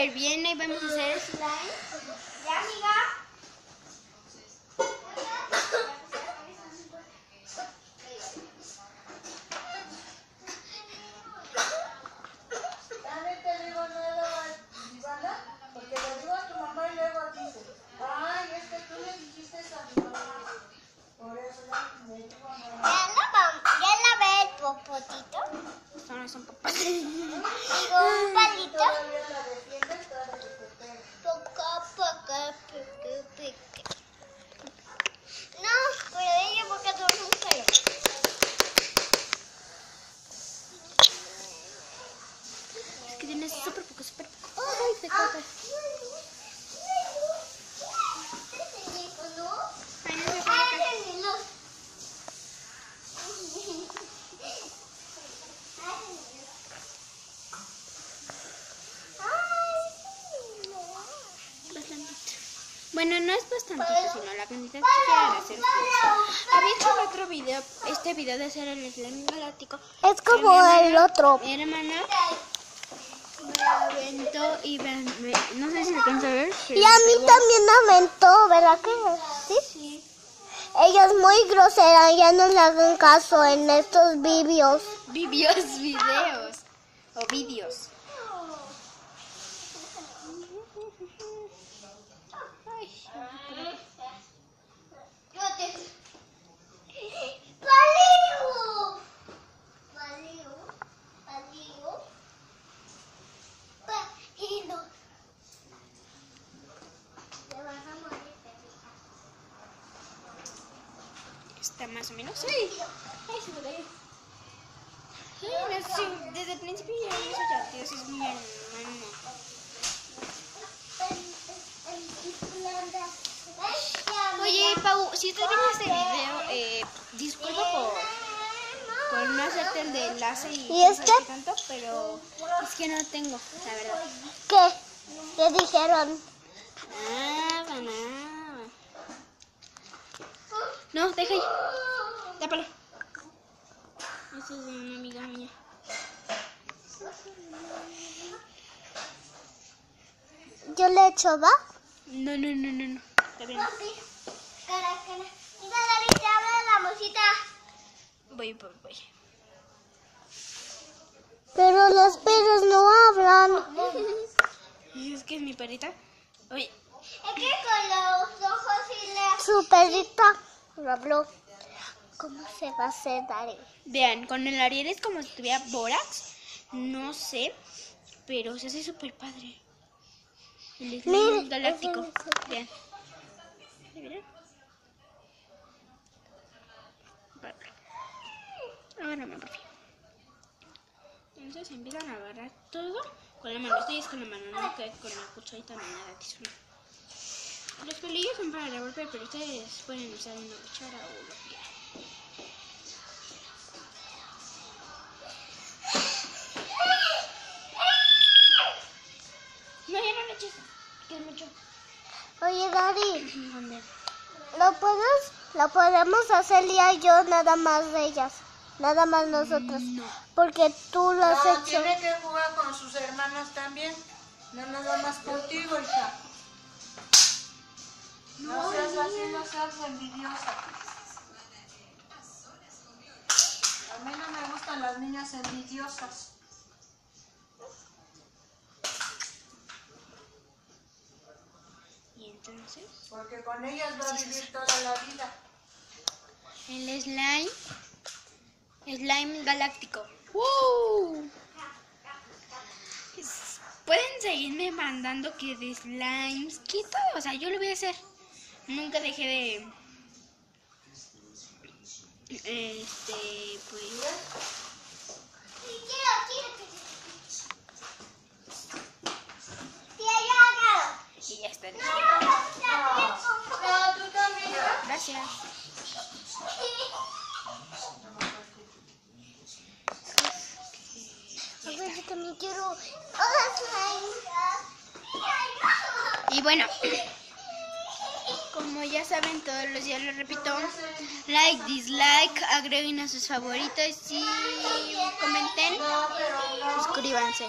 súper bien. Ahí vamos a hacer slime. ¿Ya, amiga? Popotito. Esto no es un popotito. Digo, un palito. No, pero ella porque todo es un cero. Es que tienes súper poco. Ay, se corta. Bueno, no es bastantito, sino la cantidad que quieran hacer. Había hecho otro video, este video de hacer el slime galáctico. Es como el otro. Mi hermana me aventó y no sé si me alcanza a ver. Y a mí también me aventó, ¿verdad que sí? Sí. Ella es muy grosera, ya no le hagan caso en estos videos. Videos. O vídeos. Está más o menos. Sí. Ay, se me cayó. Sí, no, sí, desde el principio ya lo hizo ya, tío, es mi hermano. Oye, Pau, si estás viendo este video, disculpa por no hacerte el de enlace y es que tanto, pero es que no tengo, la verdad. ¿Qué? ¿Qué dijeron? Nada. No, deja ahí. Tápalo. Esa es de una amiga mía. ¿Yo le echo, va? No. Está bien. Cara. Mira, David, te habla la mosita. Voy. Pero los perros no hablan. ¿Y es que es mi perrita? Oye. Es que con los ojos y la... Su perrita lo habló. ¿Cómo se va a hacer, David? Vean, con el Ariel es como si tuviera bórax. No sé, pero se hace súper padre. El slime galáctico. Vean. ¿Miren? Agárrame, por fin. Entonces empiezan a agarrar todo con la mano. Esto ya es con la mano, no me quedé con la cucharita ni nada de eso. Los pelillos son para revolver, pero ustedes pueden usar una cuchara o lo que quieran. No, ya no le eches, que es mucho. Oye, David, ¿lo podemos hacer Lía y yo nada más de ellas? Nada más nosotros. No. Porque tú lo has hecho. Tiene que jugar con sus hermanos también. No nada más contigo, hija. No seas así, no seas envidiosa. A mí no me gustan las niñas envidiosas. Y entonces, Porque con ellas va a vivir toda la vida. el slime galáctico. ¡Wow! Pueden seguirme mandando que de slimes, que todo, o sea, yo lo voy a hacer. Nunca dejé de pues y ya está listo. ¿Tú también? Gracias. A ver, yo también quiero. Y bueno, como ya saben, todos los días lo repito, like, dislike, agreguen a sus favoritos y comenten, suscríbanse.